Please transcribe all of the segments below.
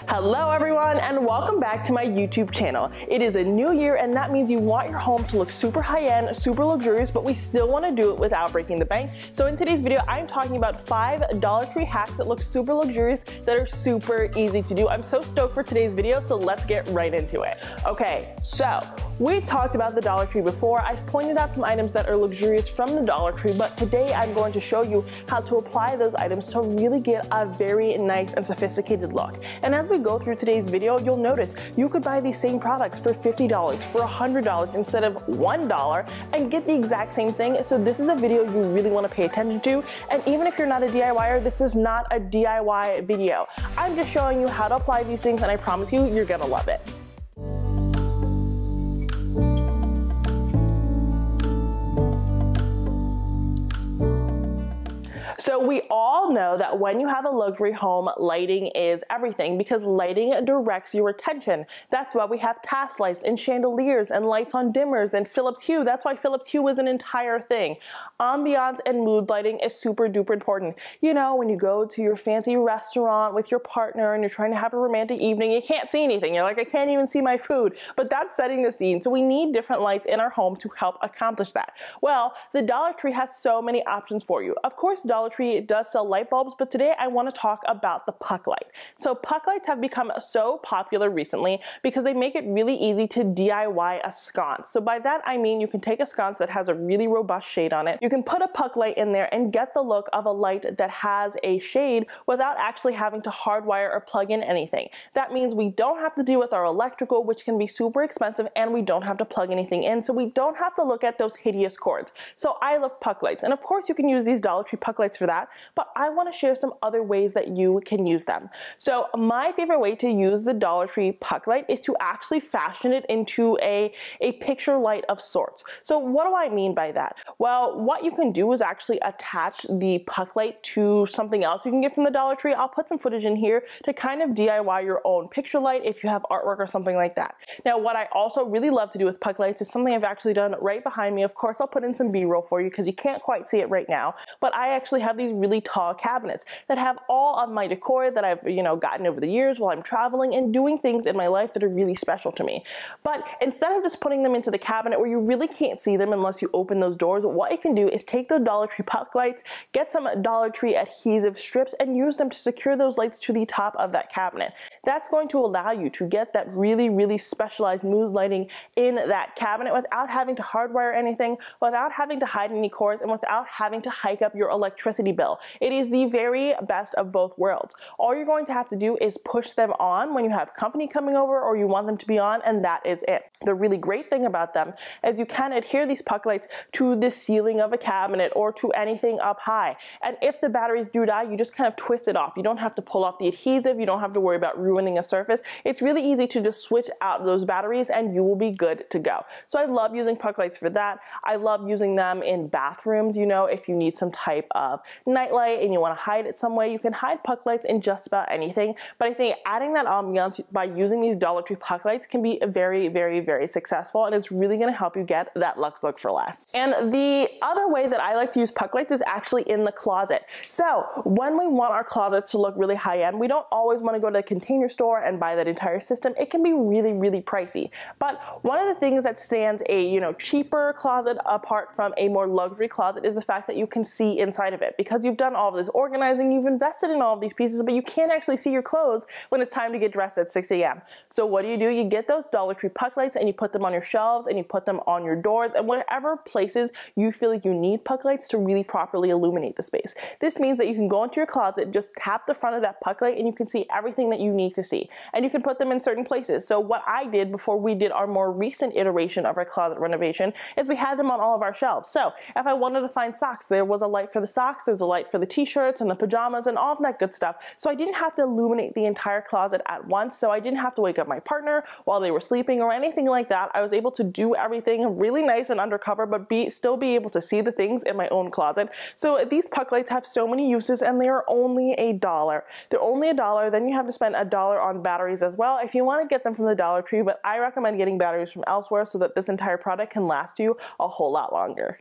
Hello everyone, and welcome back to my YouTube channel. It is a new year, and that means you want your home to look super high-end, super luxurious, but we still want to do it without breaking the bank. So in today's video, I'm talking about 5 Dollar Tree hacks that look super luxurious that are super easy to do. I'm so stoked for today's video, so let's get right into it. Okay, so we've talked about the Dollar Tree before. I've pointed out some items that are luxurious from the Dollar Tree, but today I'm going to show you how to apply those items to really get a very nice and sophisticated look. And as we go through today's video, you'll notice you could buy these same products for $50, for $100 instead of $1 and get the exact same thing. So this is a video you really want to pay attention to. And even if you're not a DIYer, this is not a DIY video. I'm just showing you how to apply these things, and I promise you, you're gonna love it. So we all know that when you have a luxury home, lighting is everything because lighting directs your attention. That's why we have task lights and chandeliers and lights on dimmers and Philips Hue. That's why Philips Hue is an entire thing. Ambiance and mood lighting is super duper important. You know, when you go to your fancy restaurant with your partner and you're trying to have a romantic evening, you can't see anything. You're like, I can't even see my food, but that's setting the scene. So we need different lights in our home to help accomplish that. Well, the Dollar Tree has so many options for you. Of course, Dollar Tree does sell light bulbs, but today I want to talk about the puck light. So puck lights have become so popular recently because they make it really easy to DIY a sconce. So by that I mean you can take a sconce that has a really robust shade on it. You can put a puck light in there and get the look of a light that has a shade without actually having to hardwire or plug in anything. That means we don't have to deal with our electrical, which can be super expensive, and we don't have to plug anything in, so we don't have to look at those hideous cords. So I love puck lights, and of course you can use these Dollar Tree puck lights for that, but I want to share some other ways that you can use them. So my favorite way to use the Dollar Tree puck light is to actually fashion it into a picture light of sorts. So what do I mean by that? Well, what you can do is actually attach the puck light to something else you can get from the Dollar Tree. I'll put some footage in here to kind of DIY your own picture light if you have artwork or something like that. Now, what I also really love to do with puck lights is something I've actually done right behind me. Of course, I'll put in some B-roll for you because you can't quite see it right now, but I actually have these really tall cabinets that have all of my decor that I've, gotten over the years while I'm traveling and doing things in my life that are really special to me. But instead of just putting them into the cabinet where you really can't see them unless you open those doors, what you can do is take those Dollar Tree puck lights, get some Dollar Tree adhesive strips, and use them to secure those lights to the top of that cabinet. That's going to allow you to get that really, really specialized mood lighting in that cabinet without having to hardwire anything, without having to hide any cords, and without having to hike up your electricity bill. It is the very best of both worlds. All you're going to have to do is push them on when you have company coming over or you want them to be on, and that is it. The really great thing about them is you can adhere these puck lights to the ceiling of a cabinet or to anything up high. And if the batteries do die, you just kind of twist it off. You don't have to pull off the adhesive. You don't have to worry about ruining a surface. It's really easy to just switch out those batteries and you will be good to go. So I love using puck lights for that. I love using them in bathrooms. If you need some type of nightlight and you want to hide it some way, you can hide puck lights in just about anything. But I think adding that ambiance by using these Dollar Tree puck lights can be very, very, very successful, and it's really going to help you get that luxe look for less. And the other way that I like to use puck lights is actually in the closet. So when we want our closets to look really high end, we don't always want to go to the Container Store and buy that entire system. It can be really, really pricey. But one of the things that stands a cheaper closet apart from a more luxury closet is the fact that you can see inside of it, because you've done all of this organizing, you've invested in all of these pieces, but you can't actually see your clothes when it's time to get dressed at 6 a.m. So what do? You get those Dollar Tree puck lights and you put them on your shelves and you put them on your doors and whatever places you feel like you need puck lights to really properly illuminate the space. This means that you can go into your closet, just tap the front of that puck light, and you can see everything that you need to see. And you can put them in certain places. So what I did before we did our more recent iteration of our closet renovation is we had them on all of our shelves. So if I wanted to find socks, there was a light for the socks, there's a light for the t-shirts and the pajamas and all of that good stuff. So I didn't have to illuminate the entire closet at once. So I didn't have to wake up my partner while they were sleeping or anything like that. I was able to do everything really nice and undercover, but still be able to see the things in my own closet. So these puck lights have so many uses, and they are only $1. They're only $1. Then you have to spend $1 on batteries as well if you want to get them from the Dollar Tree, but I recommend getting batteries from elsewhere so that this entire product can last you a whole lot longer.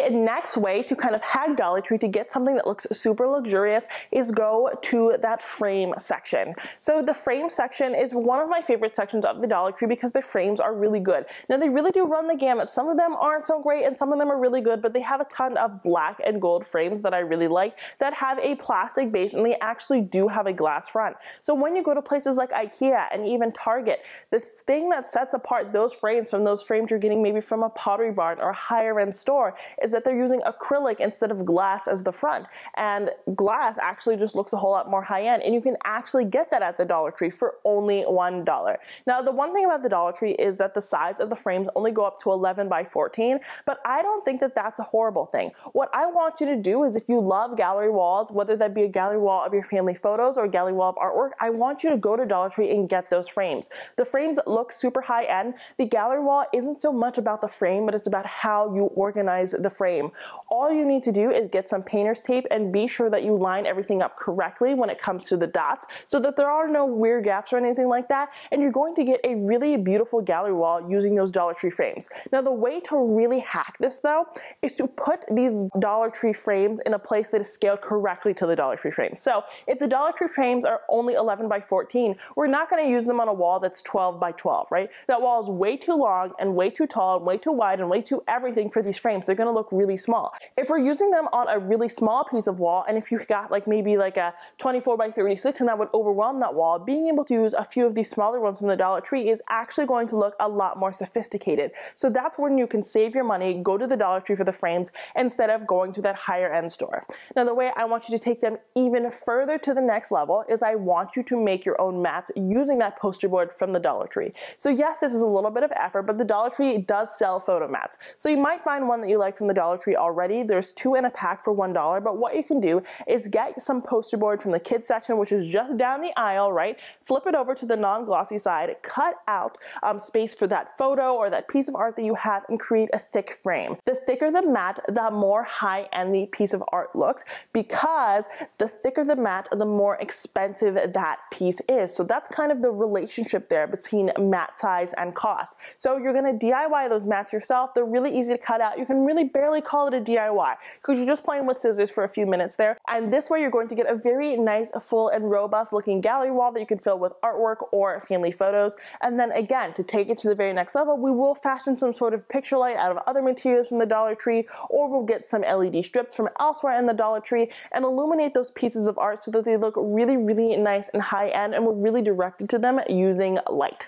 The next way to kind of hack Dollar Tree to get something that looks super luxurious is go to that frame section. So the frame section is one of my favorite sections of the Dollar Tree because the frames are really good. Now they really do run the gamut. Some of them aren't so great and some of them are really good, but they have a ton of black and gold frames that I really like that have a plastic base and they actually do have a glass front. So when you go to places like IKEA and even Target, the thing that sets apart those frames from those frames you're getting maybe from a Pottery Barn or a higher end store is that they're using acrylic instead of glass as the front. And glass actually just looks a whole lot more high end, and you can actually get that at the Dollar Tree for only $1. Now the one thing about the Dollar Tree is that the size of the frames only go up to 11 by 14, but I don't think that that's a horrible thing. What I want you to do is, if you love gallery walls, whether that be a gallery wall of your family photos or a gallery wall of artwork, I want you to go to Dollar Tree and get those frames. The frames look super high end. The gallery wall isn't so much about the frame, but it's about how you organize the frame. All you need to do is get some painter's tape and be sure that you line everything up correctly when it comes to the dots so that there are no weird gaps or anything like that, and you're going to get a really beautiful gallery wall using those Dollar Tree frames. Now the way to really hack this though is to put these Dollar Tree frames in a place that is scaled correctly to the Dollar Tree frames. So if the Dollar Tree frames are only 11 by 14, we're not going to use them on a wall that's 12 by 12, right? That wall is way too long and way too tall and way too wide and way too everything for these frames. They're going to look really small. If we're using them on a really small piece of wall, and if you got like maybe like a 24 by 36 and that would overwhelm that wall, being able to use a few of these smaller ones from the Dollar Tree is actually going to look a lot more sophisticated. So that's when you can save your money, go to the Dollar Tree for the frames instead of going to that higher end store. Now the way I want you to take them even further to the next level is I want you to make your own mats using that poster board from the Dollar Tree. So yes, this is a little bit of effort, but the Dollar Tree does sell photo mats. So you might find one that you like from the Dollar Tree already. There's 2 in a pack for $1, but what you can do is get some poster board from the kids section, which is just down the aisle, right? Flip it over to the non-glossy side, cut out space for that photo or that piece of art that you have, and create a thick frame. The thicker the mat, the more high-end the piece of art looks, because the thicker the mat, the more expensive that piece is. So that's kind of the relationship there between mat size and cost. So you're going to DIY those mats yourself. They're really easy to cut out. You can really barely call it a DIY because you're just playing with scissors for a few minutes there. And this way you're going to get a very nice, full and robust looking gallery wall that you can fill with artwork or family photos. And then again, to take it to the very next level, we will fashion some sort of picture light out of other materials from the Dollar Tree, or we'll get some LED strips from elsewhere in the Dollar Tree and illuminate those pieces of art so that they look really, really nice and high end, and we're really directed to them using light.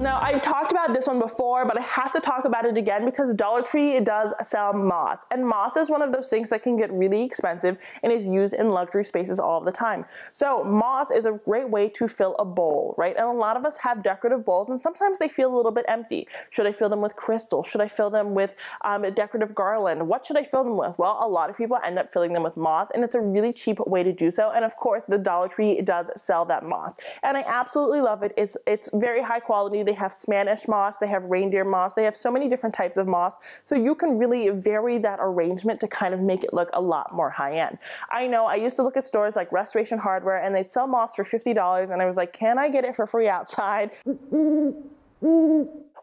Now, I've talked about this one before, but I have to talk about it again because Dollar Tree does sell moss. And moss is one of those things that can get really expensive and is used in luxury spaces all the time. So moss is a great way to fill a bowl, right? And a lot of us have decorative bowls and sometimes they feel a little bit empty. Should I fill them with crystal? Should I fill them with a decorative garland? What should I fill them with? Well, a lot of people end up filling them with moss, and it's a really cheap way to do so. And of course, the Dollar Tree does sell that moss. And I absolutely love it. It's very high quality. They have Spanish moss, they have reindeer moss, they have so many different types of moss, so you can really vary that arrangement to kind of make it look a lot more high-end. I know I used to look at stores like Restoration Hardware and they'd sell moss for $50 and I was like, can I get it for free outside?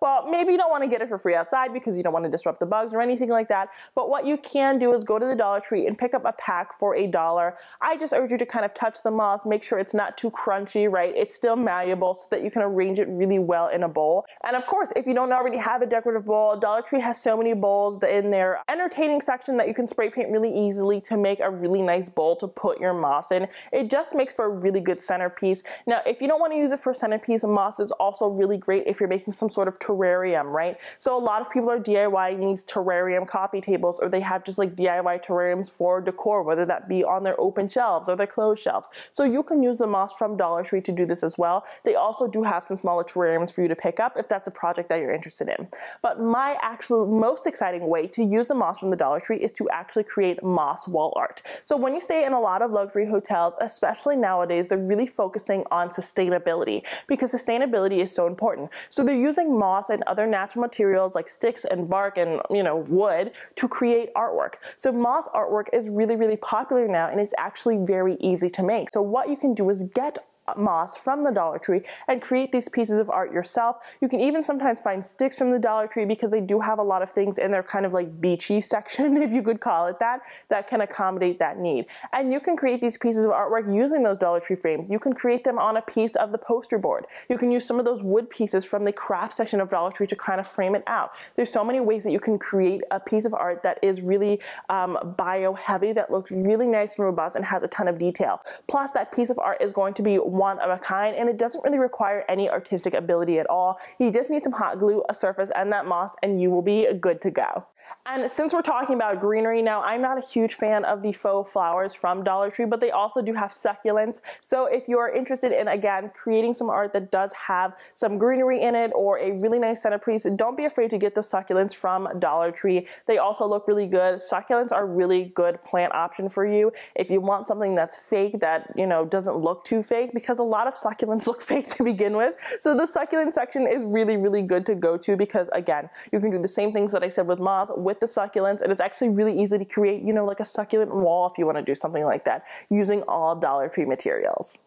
Well, maybe you don't want to get it for free outside because you don't want to disrupt the bugs or anything like that, but what you can do is go to the Dollar Tree and pick up a pack for $1. I just urge you to kind of touch the moss, make sure it's not too crunchy, right? It's still malleable so that you can arrange it really well in a bowl. And of course, if you don't already have a decorative bowl, Dollar Tree has so many bowls in their entertaining section that you can spray paint really easily to make a really nice bowl to put your moss in. It just makes for a really good centerpiece. Now, if you don't want to use it for centerpiece, moss is also really great if you're making some sort of terrarium, right? So a lot of people are DIYing these terrarium coffee tables, or they have just like DIY terrariums for decor, whether that be on their open shelves or their closed shelves. So you can use the moss from Dollar Tree to do this as well. They also do have some smaller terrariums for you to pick up if that's a project that you're interested in. But my actual most exciting way to use the moss from the Dollar Tree is to actually create moss wall art. So when you stay in a lot of luxury hotels, especially nowadays, they're really focusing on sustainability because sustainability is so important. So they're using moss and other natural materials like sticks and bark and wood to create artwork. So moss artwork is really, really popular now, and it's actually very easy to make. So what you can do is get moss from the Dollar Tree and create these pieces of art yourself. You can even sometimes find sticks from the Dollar Tree because they do have a lot of things in their kind of like beachy section, if you could call it that, that can accommodate that need. And you can create these pieces of artwork using those Dollar Tree frames. You can create them on a piece of the poster board. You can use some of those wood pieces from the craft section of Dollar Tree to kind of frame it out. There's so many ways that you can create a piece of art that is really bio heavy, that looks really nice and robust and has a ton of detail. Plus, that piece of art is going to be one of a kind, and it doesn't really require any artistic ability at all. You just need some hot glue, a surface, and that moss, and you will be good to go. And since we're talking about greenery now, I'm not a huge fan of the faux flowers from Dollar Tree, but they also do have succulents. So if you're interested in, again, creating some art that does have some greenery in it or a really nice centerpiece, don't be afraid to get those succulents from Dollar Tree. They also look really good. Succulents are a really good plant option for you if you want something that's fake, that, you know, doesn't look too fake, because a lot of succulents look fake to begin with. So the succulent section is really, really good to go to because, again, you can do the same things that I said with moss with the succulents. It is actually really easy to create, you know, like a succulent wall if you want to do something like that using all Dollar Tree materials.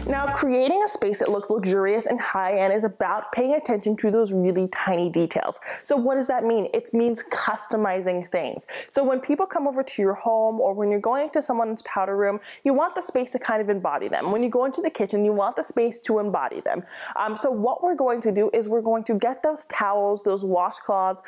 Now, creating a space that looks luxurious and high-end is about paying attention to those really tiny details. So what does that mean? It means customizing things. So when people come over to your home or when you're going to someone's powder room, you want the space to kind of embody them. When you go into the kitchen, you want the space to embody them. So what we're going to do is we're going to get those towels, those washcloths,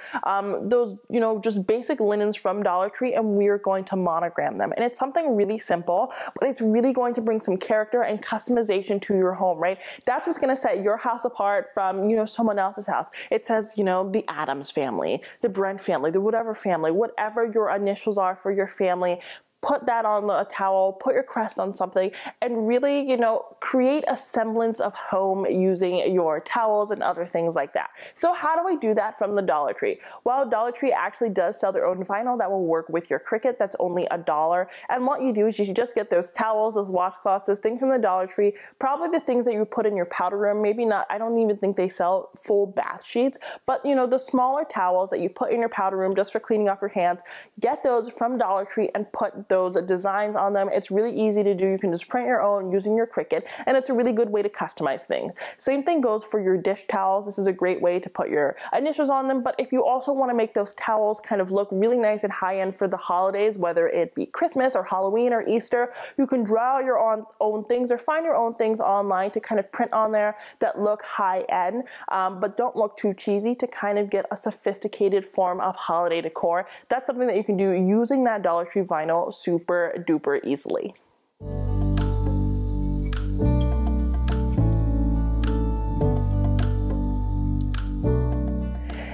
those, you know, just basic linens from Dollar Tree, and we're going to monogram them. And it's something really simple, but it's really going to bring some character and customization to your home, right? That's what's going to set your house apart from, you know, someone else's house. It says, you know, the Addams family, the Brent family, the whatever family, whatever your initials are for your family. Put that on a towel, put your crest on something, and really, you know, create a semblance of home using your towels and other things like that. So how do I do that from the Dollar Tree? Well, Dollar Tree actually does sell their own vinyl that will work with your Cricut. That's only $1. And what you do is you just get those towels, those washcloths, those things from the Dollar Tree, probably the things that you put in your powder room, maybe not, I don't even think they sell full bath sheets, but you know, the smaller towels that you put in your powder room just for cleaning off your hands, get those from Dollar Tree and put those designs on them. It's really easy to do. You can just print your own using your Cricut, and it's a really good way to customize things. Same thing goes for your dish towels. This is a great way to put your initials on them, but if you also want to make those towels kind of look really nice and high-end for the holidays, whether it be Christmas or Halloween or Easter, you can draw your own things or find your own things online to kind of print on there that look high-end, but don't look too cheesy, to kind of get a sophisticated form of holiday decor. That's something that you can do using that Dollar Tree vinyl super duper easily.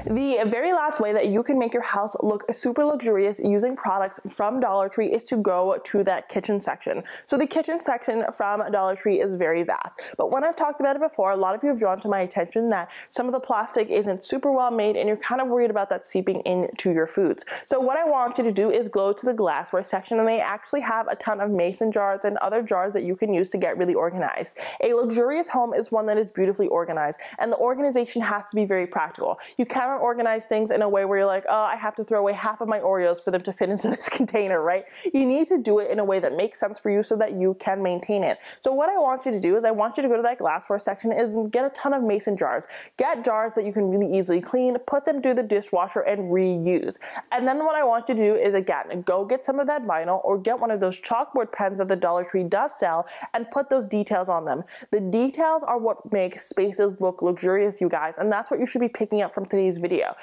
The very last way that you can make your house look super luxurious using products from Dollar Tree is to go to that kitchen section. So the kitchen section from Dollar Tree is very vast. But when I've talked about it before, a lot of you have drawn to my attention that some of the plastic isn't super well made and you're kind of worried about that seeping into your foods. So what I want you to do is go to the glassware section, and they actually have a ton of mason jars and other jars that you can use to get really organized. A luxurious home is one that is beautifully organized, and the organization has to be very practical. You cannot organize things in a way where you're like, oh, I have to throw away half of my Oreos for them to fit into this container, right? You need to do it in a way that makes sense for you so that you can maintain it. So what I want you to do is I want you to go to that glassware section and get a ton of mason jars. Get jars that you can really easily clean, put them through the dishwasher and reuse. And then what I want you to do is, again, go get some of that vinyl or get one of those chalkboard pens that the Dollar Tree does sell and put those details on them. The details are what make spaces look luxurious, you guys, and that's what you should be picking up from today's video.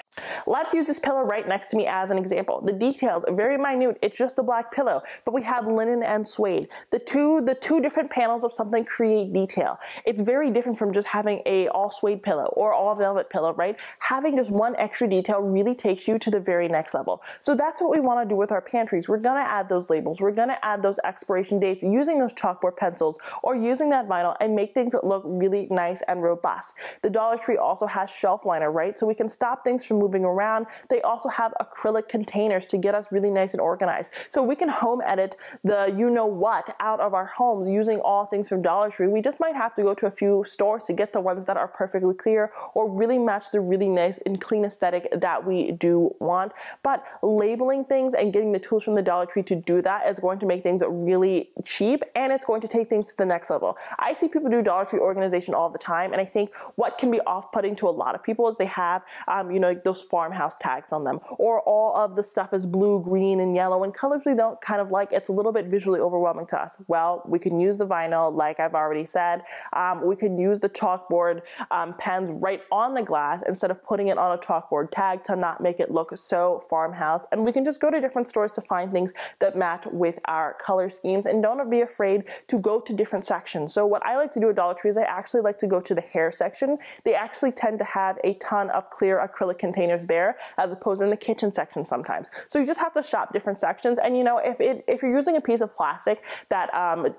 Let's use this pillow right next to me as an example. The details are very minute. It's just a black pillow, but we have linen and suede. The two different panels of something create detail. It's very different from just having a all suede pillow or all velvet pillow, right? Having just one extra detail really takes you to the very next level. So that's what we want to do with our pantries. We're going to add those labels. We're going to add those expiration dates using those chalkboard pencils or using that vinyl and make things that look really nice and robust. The Dollar Tree also has shelf liner, right? So we can stop things from moving around. They also have acrylic containers to get us really nice and organized. So we can home edit the you-know-what out of our homes using all things from Dollar Tree. We just might have to go to a few stores to get the ones that are perfectly clear or really match the really nice and clean aesthetic that we do want. But labeling things and getting the tools from the Dollar Tree to do that is going to make things really cheap, and it's going to take things to the next level. I see people do Dollar Tree organization all the time, and I think what can be off-putting to a lot of people is they have, those farmhouse tags on them, or all of the stuff is blue, green, and yellow, and colors we don't kind of like. It's a little bit visually overwhelming to us. Well, we can use the vinyl, like I've already said. We can use the chalkboard pens right on the glass instead of putting it on a chalkboard tag to not make it look so farmhouse. And we can just go to different stores to find things that match with our color schemes, and don't be afraid to go to different sections. So what I like to do at Dollar Tree is I actually like to go to the hair section. They actually tend to have a ton of clear acrylic containers there as opposed to in the kitchen section sometimes. So you just have to shop different sections, and if you're using a piece of plastic that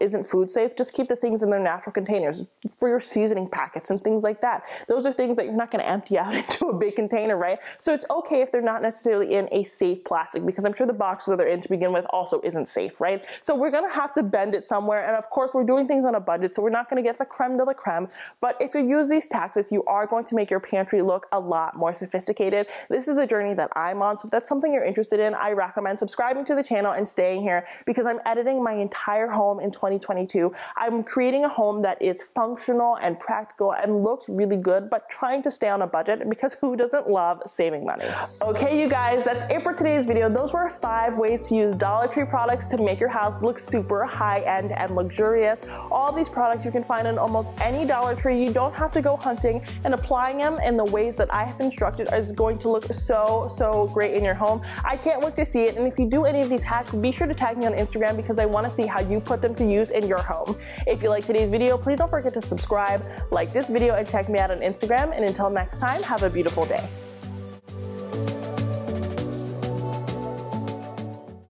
isn't food safe, just keep the things in their natural containers for your seasoning packets and things like that. Those are things that you're not going to empty out into a big container, right? So it's okay if they're not necessarily in a safe plastic, because I'm sure the boxes that they're in to begin with also isn't safe, right? So we're going to have to bend it somewhere, and of course we're doing things on a budget, so we're not going to get the creme de la creme, but if you use these tactics, you are going to make your pantry look a lot more sophisticated. This is a journey that I'm on, so if that's something you're interested in, I recommend subscribing to the channel and staying here, because I'm editing my entire home in 2022. I'm creating a home that is functional and practical and looks really good, but trying to stay on a budget, because who doesn't love saving money? Okay, you guys, that's it for today's video. Those were 5 ways to use Dollar Tree products to make your house look super high-end and luxurious. All these products you can find in almost any Dollar Tree. You don't have to go hunting, and applying them in the ways that I have instructed is going to look so great in your home. I can't wait to see it, and if you do any of these hacks, be sure to tag me on Instagram, because I want to see how you put them to use in your home. If you like today's video, please don't forget to subscribe, like this video, and check me out on Instagram. And until next time, have a beautiful day.